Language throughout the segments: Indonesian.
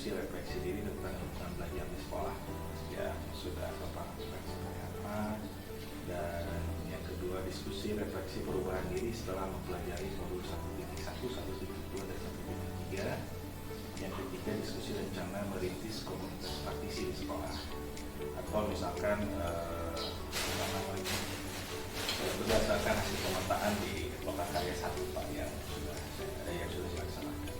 diskusi refleksi diri tentang lingkungan belajar di sekolah yang sudah Bapak seperti apa. Dan yang kedua, diskusi refleksi perubahan diri setelah mempelajari modul 1.1, 1.2, dan 1.3. Yang ketiga, diskusi rencana merintis komunitas praktisi di sekolah, atau misalkan berdasarkan hasil pemetaan di Lokakarya 1 Pak yang sudah dilaksanakan.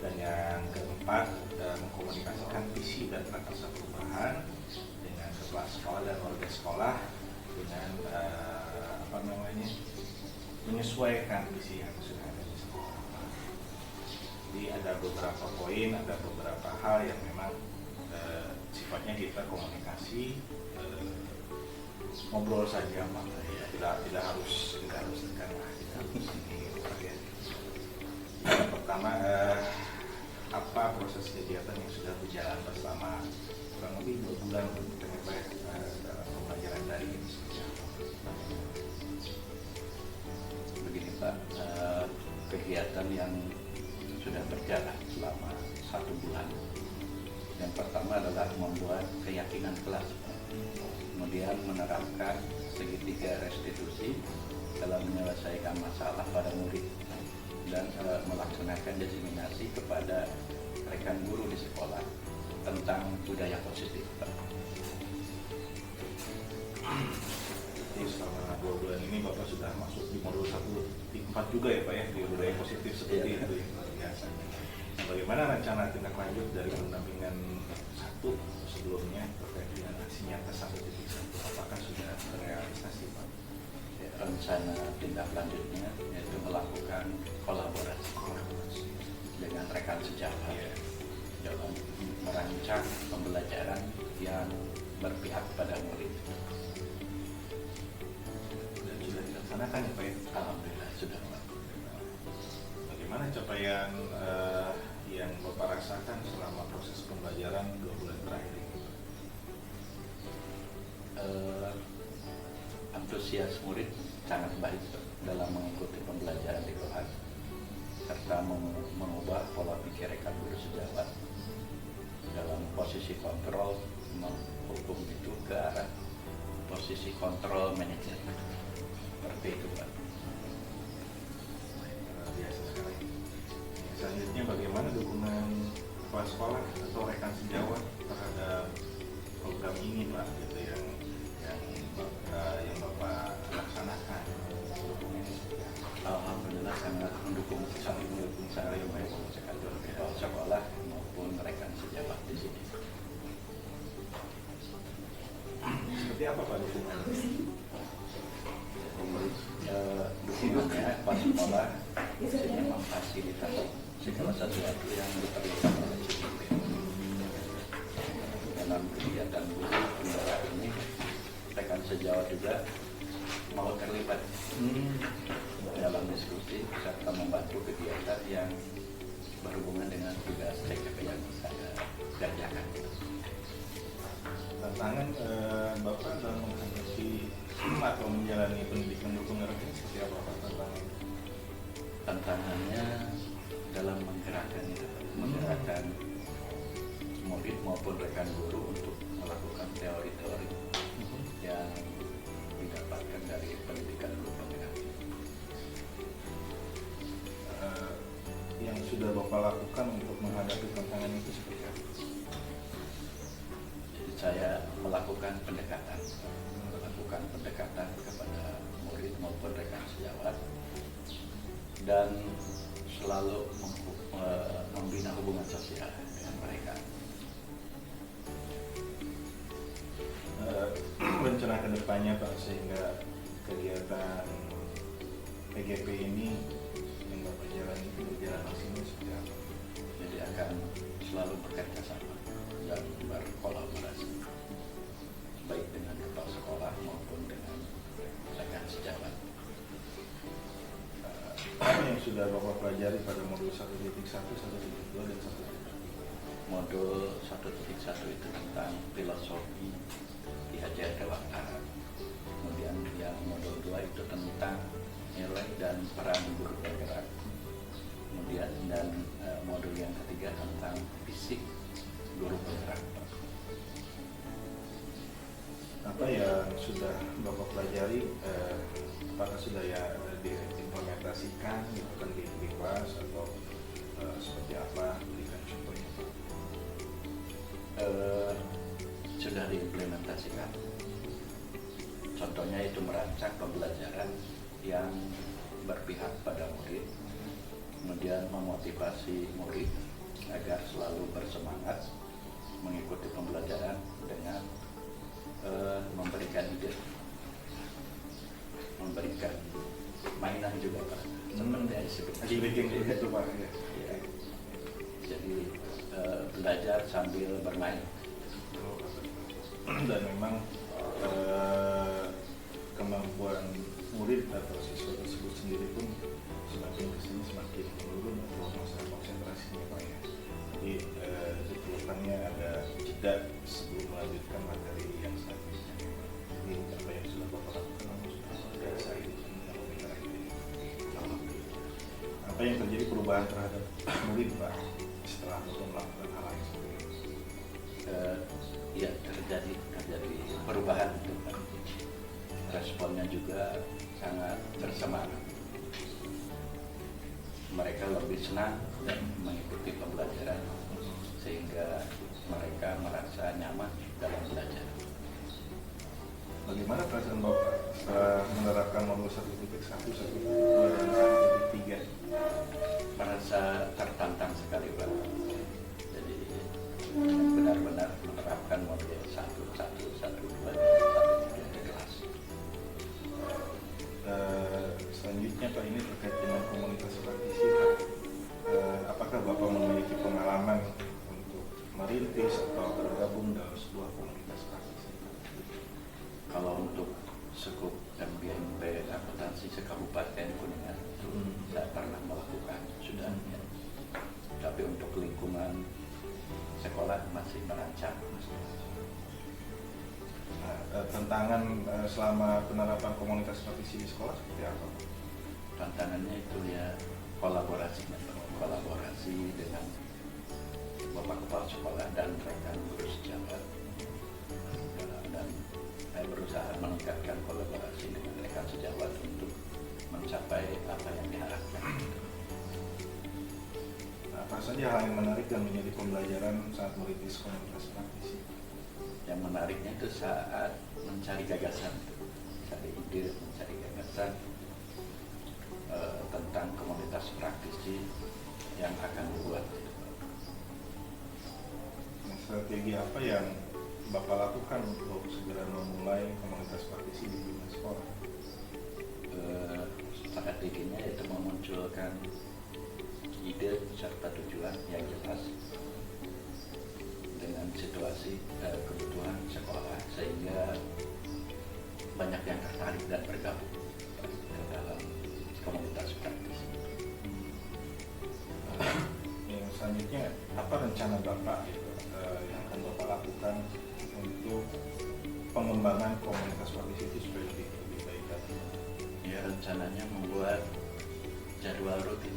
Dan yang keempat, mengkomunikasikan visi dan prakarsa perubahan dengan kepala sekolah dan warga sekolah dengan menyesuaikan visi yang sudah ada di sekolah. Jadi ada beberapa poin, ada beberapa hal yang memang sifatnya kita komunikasi, ngobrol saja Pak. Tidak harus tekan lah, kita harus ini. Yang pertama, apa proses kegiatan yang sudah berjalan bersama kurang lebih 2 bulan dalam pembelajaran daring ini seperti apa? Begini Pak, kegiatan yang sudah berjalan selama 1 bulan. Yang pertama adalah membuat keyakinan kelas, kemudian menerapkan segitiga restitusi dalam menyelesaikan masalah pada murid, dan melaksanakan diseminasi kepada rekan guru di sekolah tentang budaya positif. Jadi selama 2 bulan ini Bapak sudah masuk di modul 1.4 juga ya Pak ya, di budaya positif seperti itu ya, luar biasa. Nah, bagaimana rencana tindak lanjut dari pendampingan 1 sebelumnya terkait dengan aksi nyata 1.1? Apakah sudah terrealisasi Pak? Ya, rencana tindak lanjutnya yaitu melakukan kolaborasi dengan rekan sejawat dalam merancang pembelajaran yang berpihak pada murid. Dan sudah dilaksanakan ya Pak ya? Alhamdulillah sudah. Bagaimana capaian yang Bapak rasakan selama proses pembelajaran 2 bulan terakhir ini? Antusias murid sangat baik dalam mengikuti pembelajaran di kelas, serta mengubah pola pikir rekan guru sejawat dalam posisi kontrol menghukum itu ke arah posisi kontrol manajer. Seperti itu Pak. Biasa sekali. Selanjutnya, bagaimana dukungan kepala sekolah atau rekan sejawat terhadap program ini Pak, gitu yang Bapak laksanakan? Alhamdulillah sangat mendukung, saling baik kepala sekolah maupun rekan sejawat di sini. Seperti apa Pak dukungan? Dukungannya kepala sekolah sini memfasilitasi segala sesuatu yang diperlukan oleh CPP. Dalam kegiatan guru pembelajaran ini, rekan sejawat juga mau terlibat dalam diskusi serta membantu kegiatan yang berhubungan dengan tugas CPP yang saya kerjakan. Tantangan Bapak dalam menghadapi atau menjalani pendidikan dukung ini seperti apa Pak tantangannya? Tantangannya dalam menggerakkan murid maupun rekan guru untuk melakukan teori-teori yang didapatkan dari pendidikan guru penggerak. Yang sudah Bapak lakukan untuk menghadapi tantangan itu seperti apa? Saya melakukan pendekatan kepada murid maupun rekan sejawat, dan selalu membina hubungan sosial dengan mereka. Rencana ke depannya Pak, sehingga kegiatan PGP ini yang Bapak jalani itu berjalan maksimal seperti apa? Jadi akan selalu bekerja sama dan berkolaborasi, baik dengan kepala sekolah maupun dengan rekan sejawat. Apa yang sudah Bapak pelajari pada modul 1.1, 1.2, dan 1.3? Modul 1.1 itu tentang filosofi Ki Haji Abdul Wahab. Kemudian yang modul 2 itu tentang nilai dan peran guru penggerak. Kemudian modul yang ketiga tentang fisik pelajari apakah sudah ya diimplementasikan gitu kan di kelas atau seperti apa, berikan contohnya Pak. Sudah diimplementasikan. Contohnya itu merancang pembelajaran yang berpihak pada murid, kemudian memotivasi murid agar selalu bersemangat mengikuti pembelajaran dengan memberikan ide, memberikan mainan juga Pak. Seperti itu Pak. Ya. Ya. Jadi belajar sambil bermain. Dan memang kemampuan murid atau siswa tersebut sendiri pun semakin kesini semakin menurun atau masalah konsentrasinya Pak ya. Jadi diperlukannya ada jeda sebelum melanjutkan materi yang selanjutnya. Jadi apa yang sudah Bapak lakukan sudah saya apa yang terjadi perubahan terhadap murid Pak setelah Bapak melakukan hal yang seperti itu? Ya terjadi perubahan itu kan. Responnya juga sangat bersemangat. Mereka lebih senang dan mengikuti pembelajaran sehingga mereka merasa nyaman dalam belajar. Bagaimana perasaan Bapak setelah menerapkan modul 1.1, 1.2, dan 1.3? Merasa tertantang sekali Pak. Jadi benar-benar menerapkan modul 1.1, 1.2, dan 1.3 di kelas. Selanjutnya Pak, ini terkait dengan komunitas praktisi Pak. Apakah Bapak memiliki pengalaman untuk merintis atau bergabung dalam sebuah komunitas praktisi? Kalau untuk skup MBMP akuntansi sekabupaten Kuningan itu saya pernah melakukan sudah. Ya. Tapi untuk lingkungan sekolah masih merancang. Tantangan selama penerapan komunitas praktisi di sekolah seperti apa? Tantangannya itu ya kolaborasi dengan bapak kepala sekolah dan rekan guru sejawat, dan saya berusaha meningkatkan kolaborasi dengan rekan sejawat untuk mencapai apa yang diharapkan. Apa saja hal yang menarik dan menjadi pembelajaran saat merintis komunitas praktisi? Yang menariknya itu saat mencari gagasan, mencari ide, mencari gagasan tentang komunitas praktisi yang akan dibuat. Strategi apa yang Bapak lakukan untuk segera memulai komunitas praktisi di lingkungan sekolah? Strateginya itu memunculkan ide serta tujuan yang jelas dengan situasi kebutuhan sekolah sehingga banyak yang tertarik dan bergabung ke dalam komunitas praktisi. Yang selanjutnya, apa rencana Bapak yang akan Bapak lakukan untuk pengembangan komunitas praktisi itu supaya lebih baik lagi? Ya, rencananya membuat jadwal rutin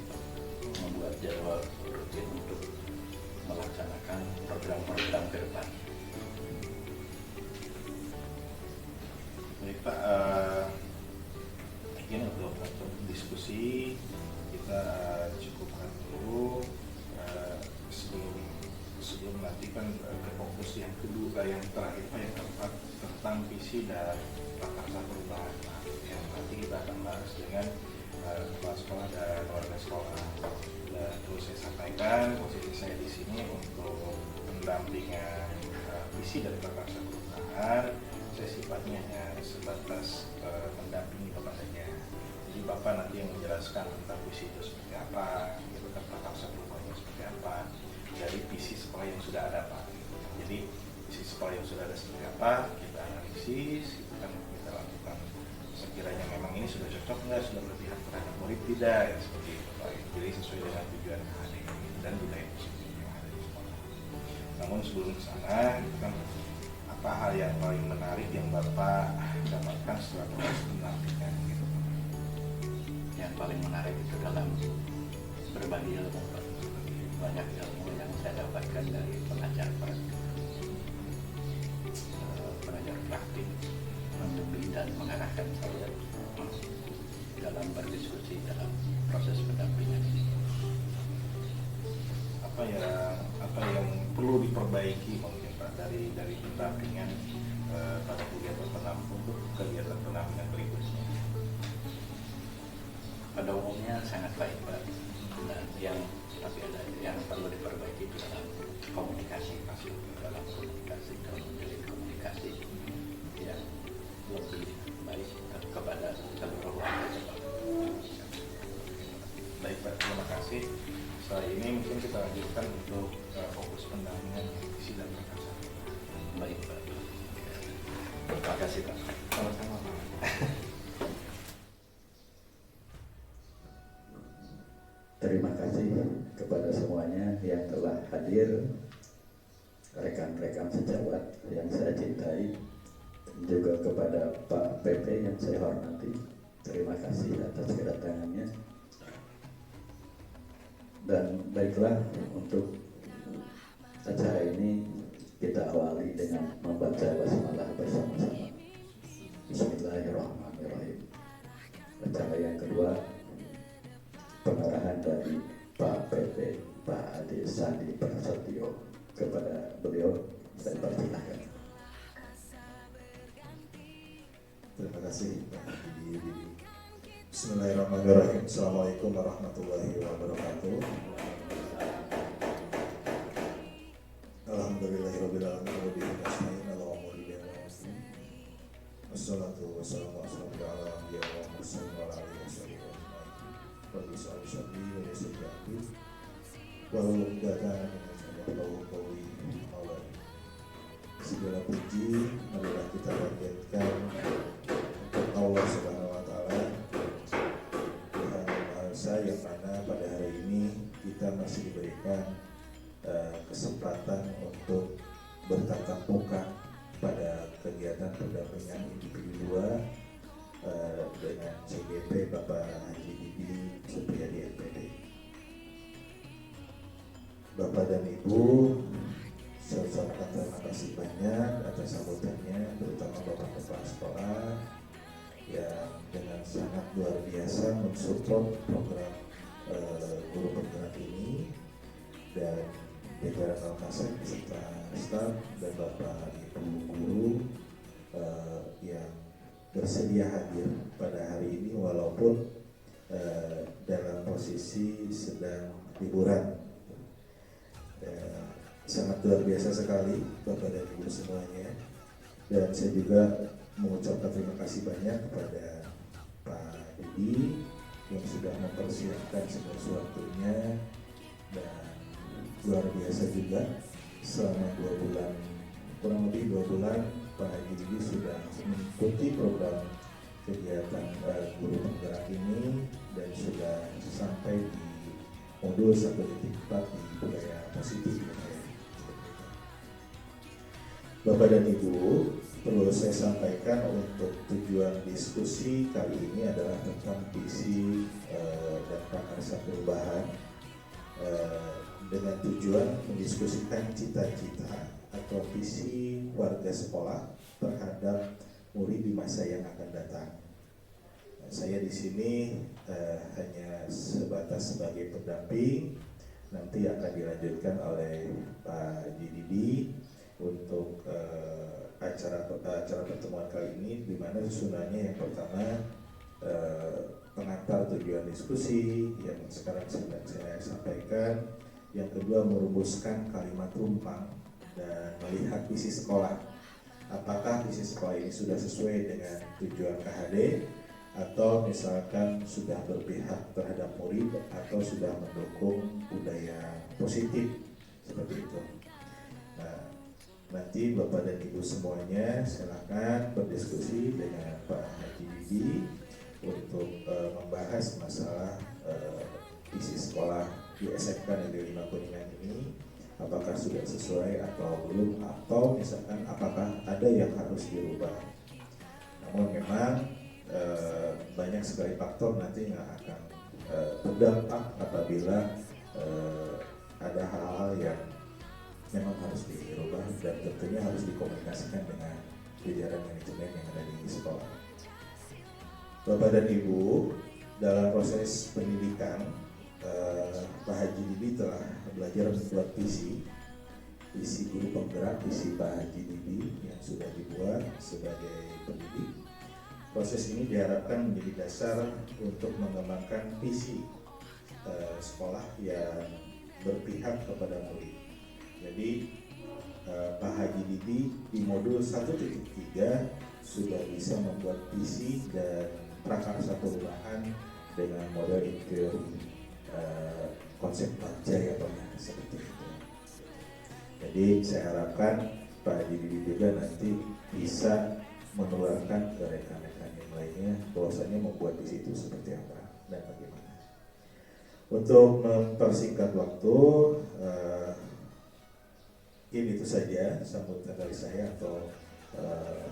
untuk melaksanakan program-program ke depan. Baik Pak, ini untuk diskusi kita cukupkan dulu. Sebelum nanti kan ke fokus yang kedua, yang terakhir Pak, yang keempat tentang visi dan prakarsa perubahan Pak, yang nanti kita akan bahas dengan kepala sekolah dan warga sekolah. Dan terus saya sampaikan posisi saya di sini untuk pendampingan visi dan prakarsa perubahan. Saya sifatnya hanya sebatas mendampingi kepadanya. Jadi Bapak nanti yang menjelaskan tentang visi itu seperti apa, gitu kan, prakarsa perubahannya seperti apa dari visi sekolah yang sudah ada Pak. Jadi visi sekolah yang sudah ada seperti apa, kita analisis, kita lakukan sekiranya memang ini sudah cocok nggak, sudah berpihak terhadap murid tidak, ya, seperti itu Pak. Jadi sesuai dengan tujuan yang ada dan budaya positif yang ada di sekolah. Namun sebelum ke sana, itu kan apa hal yang paling menarik yang Bapak dapatkan setelah proses pendampingan gitu? Yang paling menarik itu dalam berbagi ilmu Pak. Banyak ilmu yang saya dapatkan dari pengajar praktik membimbing dan mengarahkan saya dalam berdiskusi dalam proses pendampingan ini. Apa yang perlu diperbaiki mungkin Pak dari pendampingan pada kegiatan untuk kegiatan pendampingan berikutnya? Pada umumnya sangat baik Pak, dan tapi ada yang perlu diperbaiki dalam komunikasi, dalam menjalin komunikasi yang lebih baik kepada seluruh warga Pak. Baik Pak, terima kasih. Setelah ini mungkin kita lanjutkan untuk fokus pendampingan di sidang perkasa. Baik Pak. Terima kasih Pak. Sama-sama Pak. Terima kasih kepada semuanya yang telah hadir, rekan-rekan sejawat yang saya cintai, juga kepada Pak PP yang saya hormati. Terima kasih atas kedatangannya. Dan baiklah, untuk acara ini kita awali dengan membaca basmalah bersama-sama. Bismillahirrahmanirrahim. Acara yang kedua, pengarahan dari Pak PP, Pak Adi Sandi Prasetyo. Kepada beliau saya persilahkan. Terima kasih Pak Didi. Bismillahirrahmanirrahim. Assalamualaikum warahmatullahi wabarakatuh. Alhamdulillahirabbil alamin wa bihi nasta'in ala umuri dunya wa din. Wassalatu wassalamu ala anbiya wa mursalin wa ala alihi wasallam. Wa bisalli wa bisalli wa uqdatan min qawli Allah. Segala puji adalah kita panjatkan untuk Allah Subhanahu wa taala, Tuhan yang Maha Esa, yang mana pada hari ini kita masih diberikan kesempatan untuk bertatap muka pada kegiatan pendampingan individu 2 dengan CGP Bapak Haji Didi Supriyadi MPD. Bapak dan Ibu, saya ucapkan terima kasih banyak atas sambutannya, terutama Bapak Kepala Sekolah yang dengan sangat luar biasa mensupport program guru bergerak ini, dan jajaran Alkasek beserta staf dan Bapak Ibu guru yang bersedia hadir pada hari ini walaupun dalam posisi sedang liburan. Sangat luar biasa sekali Bapak dan Ibu semuanya, dan saya juga mengucapkan terima kasih banyak kepada Pak Didi yang sudah mempersiapkan segala sesuatunya, dan luar biasa juga selama 2 bulan, kurang lebih 2 bulan Pak Haji Didi sudah mengikuti program kegiatan guru penggerak ini dan sudah sampai di modul 1.4 di budaya positif. Bapak dan Ibu, perlu saya sampaikan untuk tujuan diskusi kali ini adalah tentang visi dan prakarsa perubahan dengan tujuan mendiskusikan cita-cita atau visi warga sekolah terhadap murid di masa yang akan datang. Saya di sini hanya sebatas sebagai pendamping, nanti akan dilanjutkan oleh Pak Didi untuk acara pertemuan kali ini, di mana susunannya yang pertama pengantar tujuan diskusi yang sekarang sedang saya sampaikan, yang kedua merumuskan kalimat tumpang dan melihat visi sekolah, apakah visi sekolah ini sudah sesuai dengan tujuan KHD atau misalkan sudah berpihak terhadap murid atau sudah mendukung budaya positif seperti itu. Nah, nanti Bapak dan Ibu semuanya silakan berdiskusi dengan Pak Haji Didi untuk membahas masalah visi sekolah di SMK Negeri 5 Kuningan ini, apakah sudah sesuai atau belum, atau misalkan apakah ada yang harus dirubah. Namun memang banyak sekali faktor nanti yang akan berdampak apabila ada hal-hal yang memang harus dirubah dan tentunya harus dikomunikasikan dengan jajaran manajemen yang ada di sekolah. Bapak dan Ibu, dalam proses pendidikan, Pak Haji Didi telah belajar membuat visi guru penggerak, visi Pak Haji Didi yang sudah dibuat sebagai pendidik. Proses ini diharapkan menjadi dasar untuk mengembangkan visi sekolah yang berpihak kepada murid. Jadi Pak Haji Didi di modul 1.3 sudah bisa membuat visi dan prakarsa perubahan dengan model teori konsep Jaya seperti itu. Jadi saya harapkan Pak Haji Didi juga nanti bisa menularkan ke rekan-rekan yang lainnya bahwasanya membuat visi itu seperti apa dan bagaimana. Untuk mempersingkat waktu, ini itu saja sambutan dari saya atau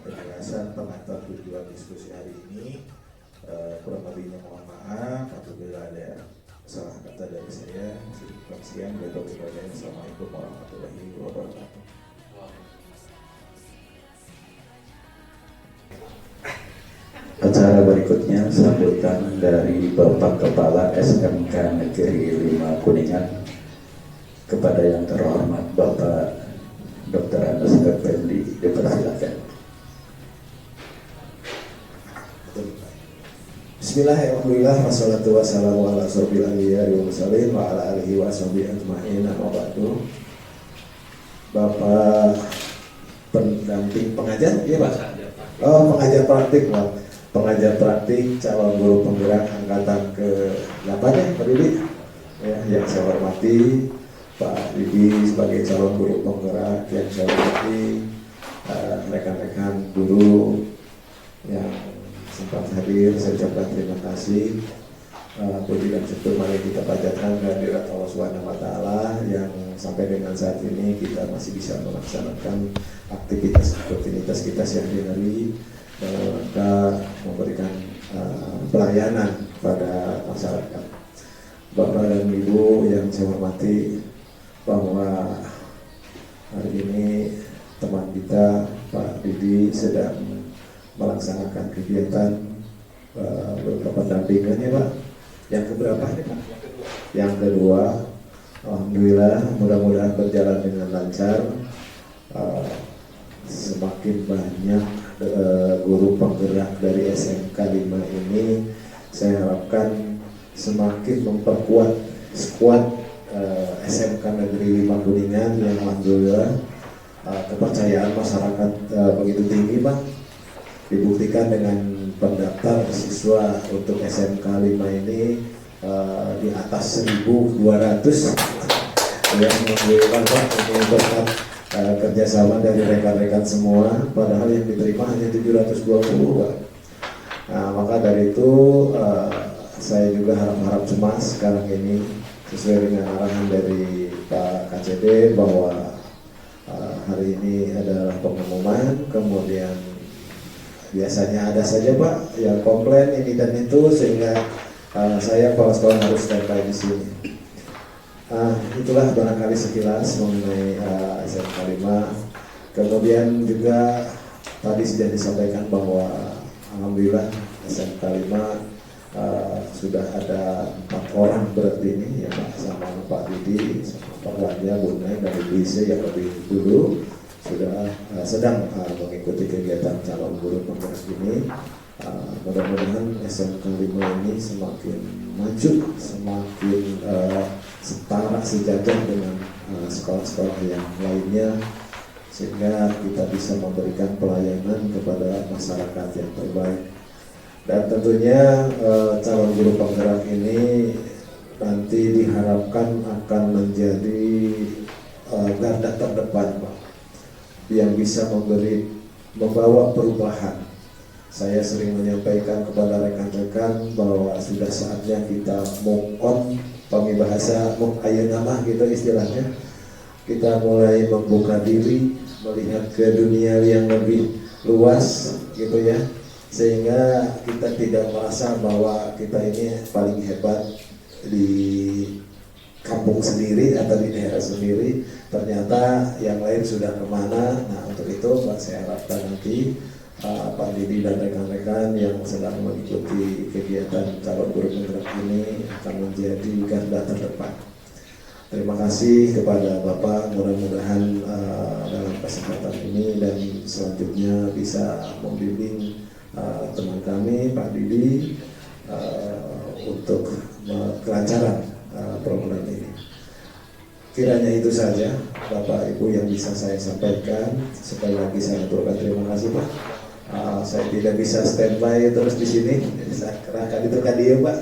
penjelasan pengantar tujuan diskusi hari ini. Kurang lebihnya mohon maaf apabila ada salah kata dari saya. Sekian, Assalamualaikum warahmatullahi wabarakatuh. Acara berikutnya sambutan dari Bapak Kepala SMK Negeri 5 Kuningan kepada yang terhormat Bapak Dr. Andes Effendi, dipersilakan. Bismillahirrahmanirrahim. Wassalatu wassalamu ala asyrofil anbiya'i wal mursalin wa ala alihi wa sahbihi ajma'in. Amma ba'du. Bapak pendamping pengajar, iya Pak? Oh, pengajar praktik, Pak. Pengajar praktik calon guru penggerak angkatan ke-8 ya, Pak Didi. Ya, yang saya hormati Pak Didi sebagai calon guru penggerak, yang saya hormati rekan-rekan guru yang sempat hadir, saya ucapkan terima kasih. Puji dan syukur mari kita panjatkan kehadirat Allah Subhanahu wa taala yang sampai dengan saat ini kita masih bisa melaksanakan aktivitas kita sehari-hari dalam rangka memberikan pelayanan pada masyarakat. Bapak dan Ibu yang saya hormati, bahwa hari ini teman kita Pak Didi sedang melaksanakan kegiatan beberapa pendampingan ya Pak. Yang keberapa nih Pak? Yang kedua. Alhamdulillah, mudah-mudahan berjalan dengan lancar. Semakin banyak guru penggerak dari SMK 5 ini, saya harapkan semakin memperkuat skuad SMK Negeri 5 Kuningan yang alhamdulillah kepercayaan masyarakat begitu tinggi Pak. Dibuktikan dengan pendaftar siswa untuk SMK 5 ini di atas 1.200 yang menunjukkan Pak ini berkat kerjasama dari rekan-rekan semua, padahal yang diterima hanya 720 Pak. Nah, maka dari itu saya juga harap cemas sekarang ini sesuai dengan arahan dari Pak KCD bahwa hari ini adalah pengumuman, kemudian biasanya ada saja Pak yang komplain ini dan itu sehingga saya kepala sekolah harus standby di sini. Itulah barangkali sekilas mengenai SMK 5. Kemudian juga tadi sudah disampaikan bahwa alhamdulillah SMK 5 sudah ada 4 orang berarti ini ya Pak, sama Pak Didi, sama Pak Wajah, Bu Neng dan Ibu Ise yang lebih dulu sudah sedang mengikuti kegiatan calon guru penggerak ini. Mudah-mudahan SMK 5 ini semakin maju, semakin setara sejajar dengan sekolah-sekolah yang lainnya, sehingga kita bisa memberikan pelayanan kepada masyarakat yang terbaik. Dan tentunya calon guru penggerak ini nanti diharapkan akan menjadi garda terdepan Pak, yang bisa membawa perubahan. Saya sering menyampaikan kepada rekan-rekan bahwa sudah saatnya kita move on, bahasa ayeuna mah gitu istilahnya. Kita mulai membuka diri, melihat ke dunia yang lebih luas gitu ya. Sehingga kita tidak merasa bahwa kita ini paling hebat di kampung sendiri atau di daerah sendiri. Ternyata yang lain sudah kemana. Nah, untuk Untuk itu saya harapkan nanti Pak Didi dan rekan-rekan yang sedang mengikuti kegiatan calon guru penggerak ini akan menjadi garda terdepan. Terima kasih kepada Bapak, mudah-mudahan dalam kesempatan ini dan selanjutnya bisa membimbing teman kami Pak Didi untuk kelancaran program ini. Kiranya itu saja Bapak Ibu yang bisa saya sampaikan. Sekali lagi saya aturkan terima kasih Pak. Saya tidak bisa standby terus di sini, saya kerahkan itu tadi ya Pak.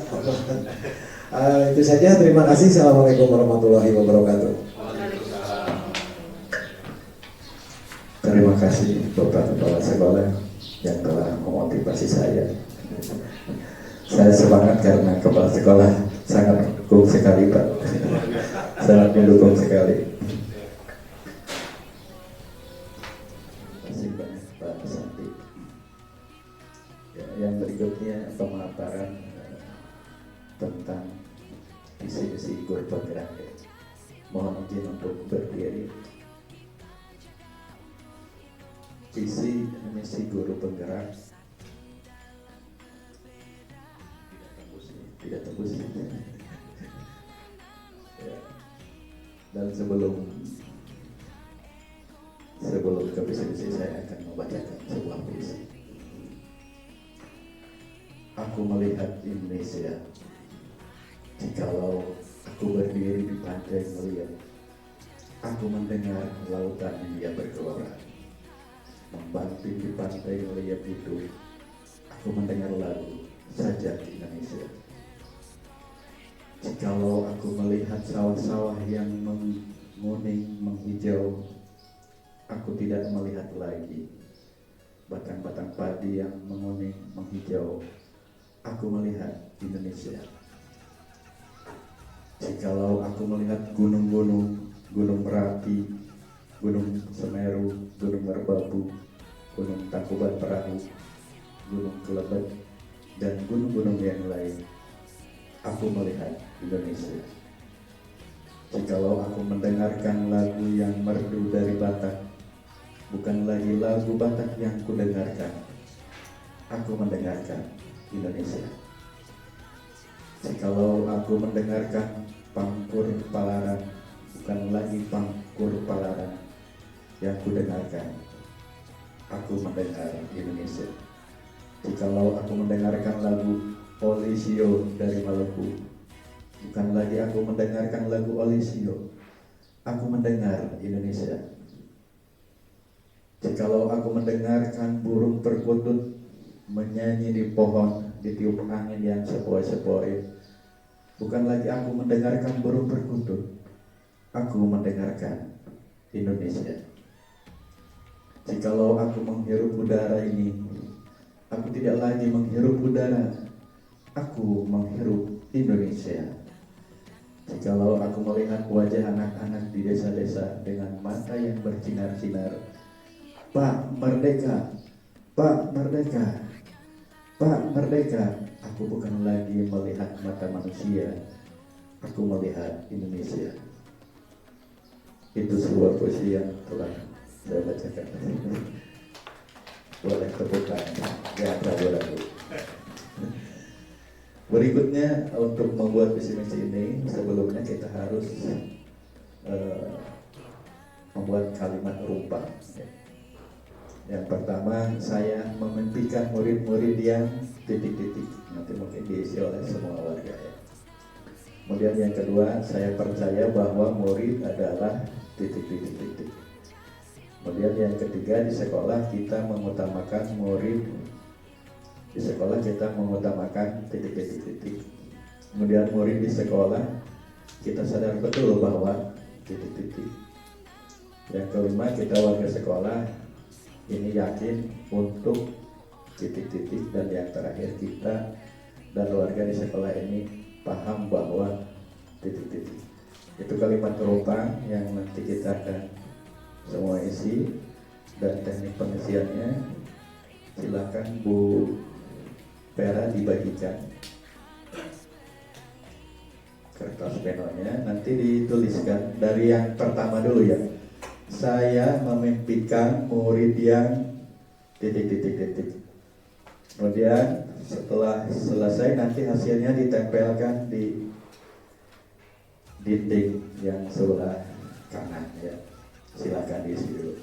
Itu saja, terima kasih. Assalamualaikum warahmatullahi wabarakatuh. Terima kasih Bapak Kepala Sekolah yang telah memotivasi saya. Saya semangat karena Kepala Sekolah sangat mendukung sekali Pak. Sangat mendukung sekali. Terima kasih banyak Pak Santi. Ya, yang berikutnya pemaparan tentang visi-misi guru penggerak. Mohon izin untuk berdiri. Visi misi guru penggerak tidak tembus. Ya. Dan sebelum ke visi-misi saya akan membacakan sebuah puisi. Aku melihat Indonesia, jikalau aku berdiri di pantai melihat, aku mendengar lautan India bergelora. Membanting di pantai melihat itu, aku mendengar lagu sajak Indonesia. Jikalau aku melihat sawah-sawah yang menguning menghijau, aku tidak melihat lagi batang-batang padi yang menguning menghijau. Aku melihat Indonesia. Jikalau aku melihat gunung-gunung, Gunung Merapi, Gunung Semeru, Gunung Merbabu, Gunung Tangkuban Perahu, Gunung Kelebet, dan gunung-gunung yang lain, aku melihat Indonesia. Jikalau aku mendengarkan lagu yang merdu dari Batak, bukan lagi lagu Batak yang kudengarkan, aku mendengarkan Indonesia. Jikalau aku mendengarkan Pangkur Palaran, bukan lagi Pangkur Palaran yang kudengarkan, aku mendengar Indonesia. Jikalau aku mendengarkan lagu Olisio dari Maluku, bukan lagi aku mendengarkan lagu Olisio, aku mendengar Indonesia. Jikalau aku mendengarkan burung perkutut menyanyi di pohon, ditiup angin yang sepoi-sepoi, bukan lagi aku mendengarkan burung perkutut, aku mendengarkan Indonesia. Jikalau aku menghirup udara ini, aku tidak lagi menghirup udara, aku menghirup Indonesia. Jikalau aku melihat wajah anak-anak di desa-desa dengan mata yang bersinar-sinar, Pak Merdeka, Pak Merdeka, Pak Merdeka, aku bukan lagi melihat mata manusia, aku melihat Indonesia. Itu sebuah puisi yang telah saya bacakan. Boleh tepuk tangan, jangan ragu-ragu. Berikutnya, untuk membuat visi misi ini, sebelumnya kita harus membuat kalimat rumpang. Yang pertama, saya memimpikan murid-murid yang titik-titik, nanti mungkin diisi oleh semua warga ya. Kemudian yang kedua, saya percaya bahwa murid adalah titik-titik. Kemudian yang ketiga, di sekolah kita mengutamakan murid, di sekolah kita mengutamakan titik-titik. Kemudian murid di sekolah kita sadar betul bahwa titik-titik. Yang kelima, kita warga sekolah ini yakin untuk titik-titik. Dan yang terakhir, kita dan warga di sekolah ini paham bahwa titik-titik. Itu kalimat perumpang yang nanti kita akan semua isi, dan teknik pengisiannya silakan Bu Vera dibagikan kertas penonya, nanti dituliskan dari yang pertama dulu ya. saya memimpikan murid yang titik. Kemudian setelah selesai nanti hasilnya ditempelkan di dinding yang sebelah kanan ya. Silakan diisi dulu.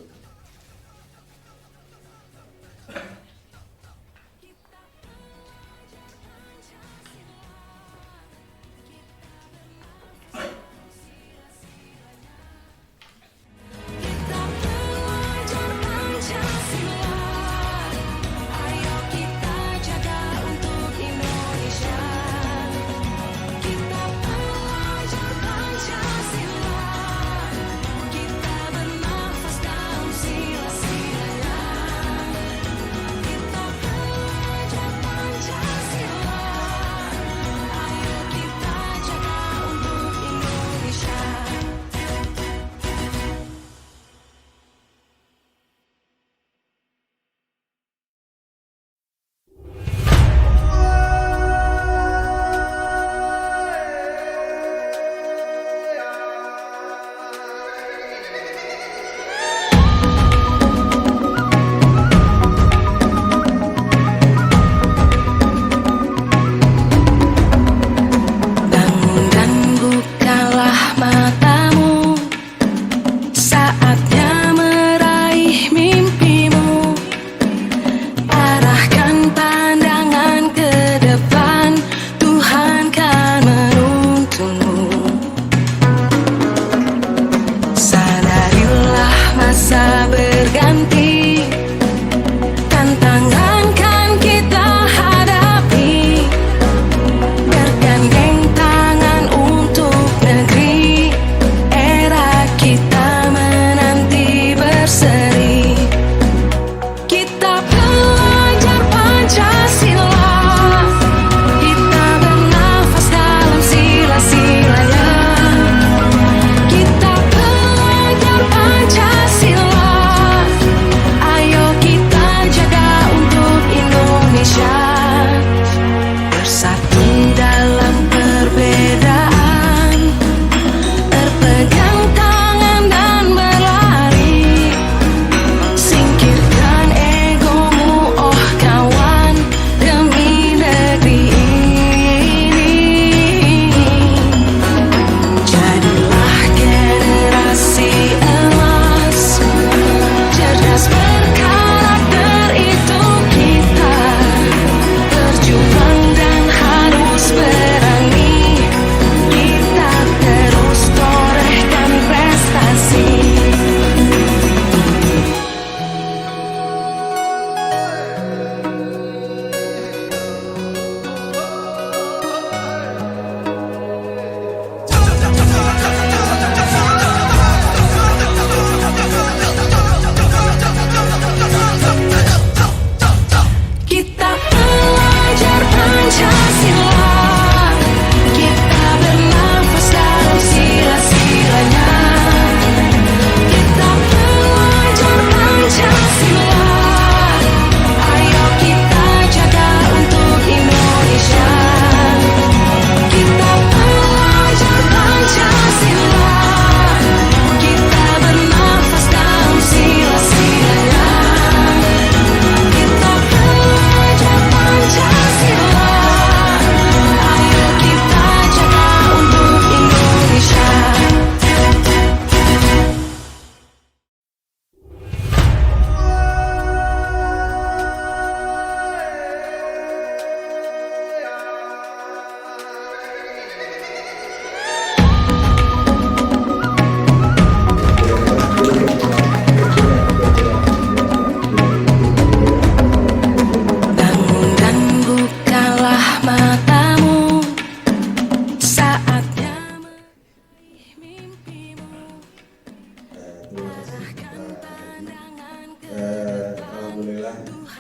Alhamdulillah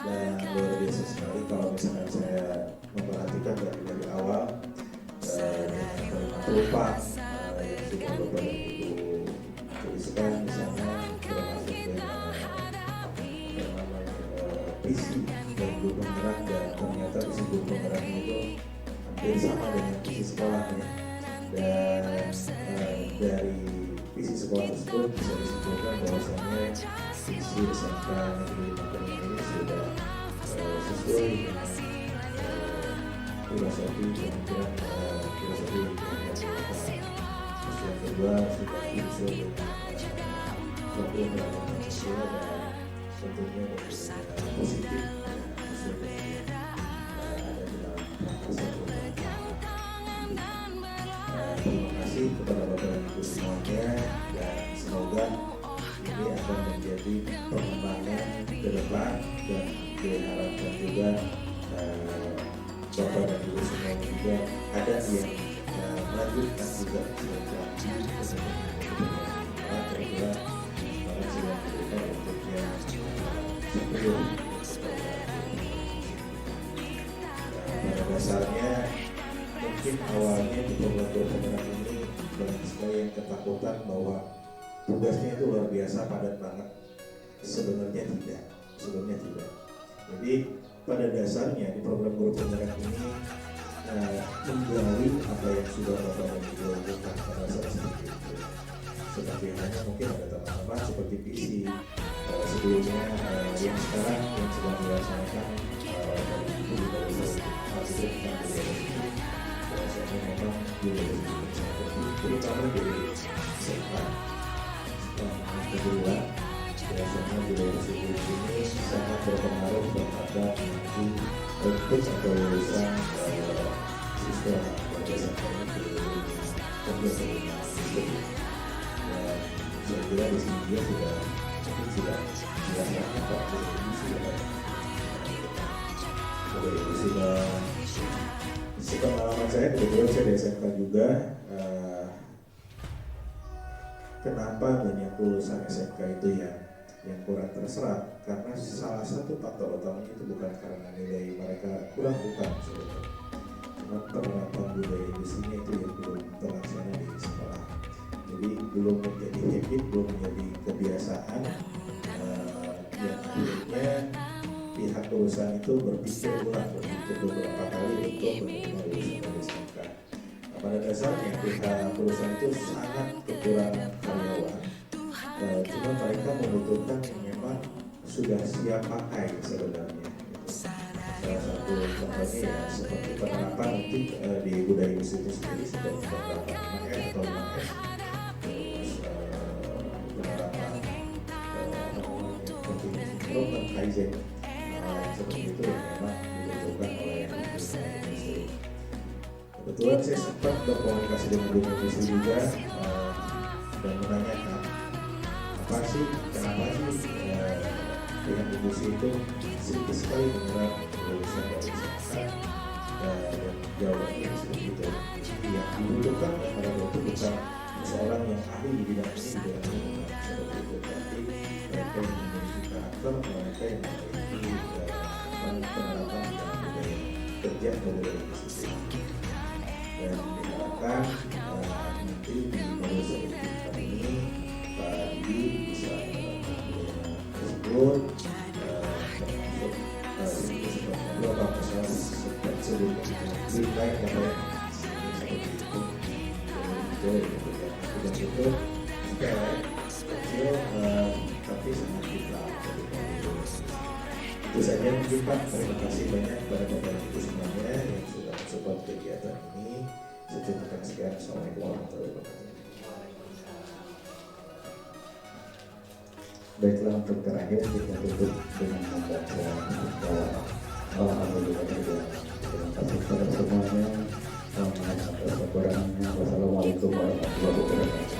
dan luar biasa sekali kalau misalkan saya memperhatikan dari awal berupa yang sudah Bapak dan Ibu tuliskan misalnya termasuk dengan visi dan guru penggerak, dan ternyata visi guru penggeraknya itu hampir sama dengan visi sekolahnya, dan dari visi sekolah tersebut bisa menyimpulkan bahwasannya visi SMK Negeri Makassar ini sudah sesuai dengan filosofi pemikiran filosofi yang terus yang kedua sudah sesuai dengan program pelajaran sosial dan tentunya dengan positif sesuai dengan ada dalam pasal terima kasih kepada Bapak Ibu semuanya dan semoga ini akan menjadi pengembangan ke depan dan diharapkan juga Bapak dan Ibu semua juga ada yang melanjutkan juga setelah kira-kira para sidang kita untuk yang sebelum pada dasarnya mungkin awalnya di program penggerak ini banyak sekali yang ketakutan bahwa tugasnya itu luar biasa padat banget. Sebenarnya tidak. Jadi pada dasarnya di program guru penggerak ini menggali apa yang sudah Bapak dan Ibu lakukan pada saat seperti itu. Seperti halnya mungkin ada teman-teman seperti visi sebelumnya yang sekarang yang sedang dilaksanakan dari Ibu di bawah itu bahwasanya memang terutama dari setelah kedua biasanya budaya ini sangat berpengaruh terhadap nanti output atau lulusan siswa berdasarkan kebiasaan dan saya kira di sini dia sudah dilaksanakan Pak Ibu sudah sepengalaman saya kebetulan saya di SMK juga. Kenapa banyak lulusan SMK itu yang kurang terserap? Karena salah satu faktor utamanya itu bukan karena nilai mereka kurang, bukan sebenarnya. Cuma penerapan budaya industrinya itu yang belum terlaksana di sekolah. Jadi belum menjadi habit, belum menjadi kebiasaan. Yang akhirnya pihak lulusan itu berpikir beberapa kali untuk menerima lulusan dari SMK. Pada dasarnya pihak perusahaan itu sangat kekurangan karyawan, cuma mereka membutuhkan yang memang sudah siap pakai sebenarnya. Salah satu contohnya ya seperti penerapan untuk di budaya industri itu sendiri seperti penerapan 5S atau 5S, terus penerapan continuous improvement Kaizen seperti itu yang memang dibutuhkan oleh industri. Kebetulan saya sempat berkomunikasi dengan dunia industri juga dan menanyakan kenapa sih pihak industri itu sedikit sekali menyerap lulusan dari SMK dan jawabannya seperti itu. Yang dibutuhkan pada waktu bukan seorang yang ahli di bidang ini seperti itu, tapi mereka yang memiliki karakter, mereka yang memiliki penerapan dan budaya kerja budaya industri. Dan diharapkan nanti di masa kita ini Pak Didi bisa menerapkan tersebut termasuk beberapa masalah seperti sebelumnya lain seperti itu dan itu sepele kecil tapi sangat vital. Itu saja mungkin Pak. Terima kasih banyak kepada Bapak Ibu semuanya yang sudah mensupport kegiatan ini. Saya cukupkan sekian. Assalamualaikum warahmatullahi wabarakatuh. Baiklah, untuk terakhir kita tutup dengan membaca doa. Alhamdulillah. Terima kasih kepada semuanya. Mohon maaf atas kekurangannya. Wassalamualaikum warahmatullahi wabarakatuh.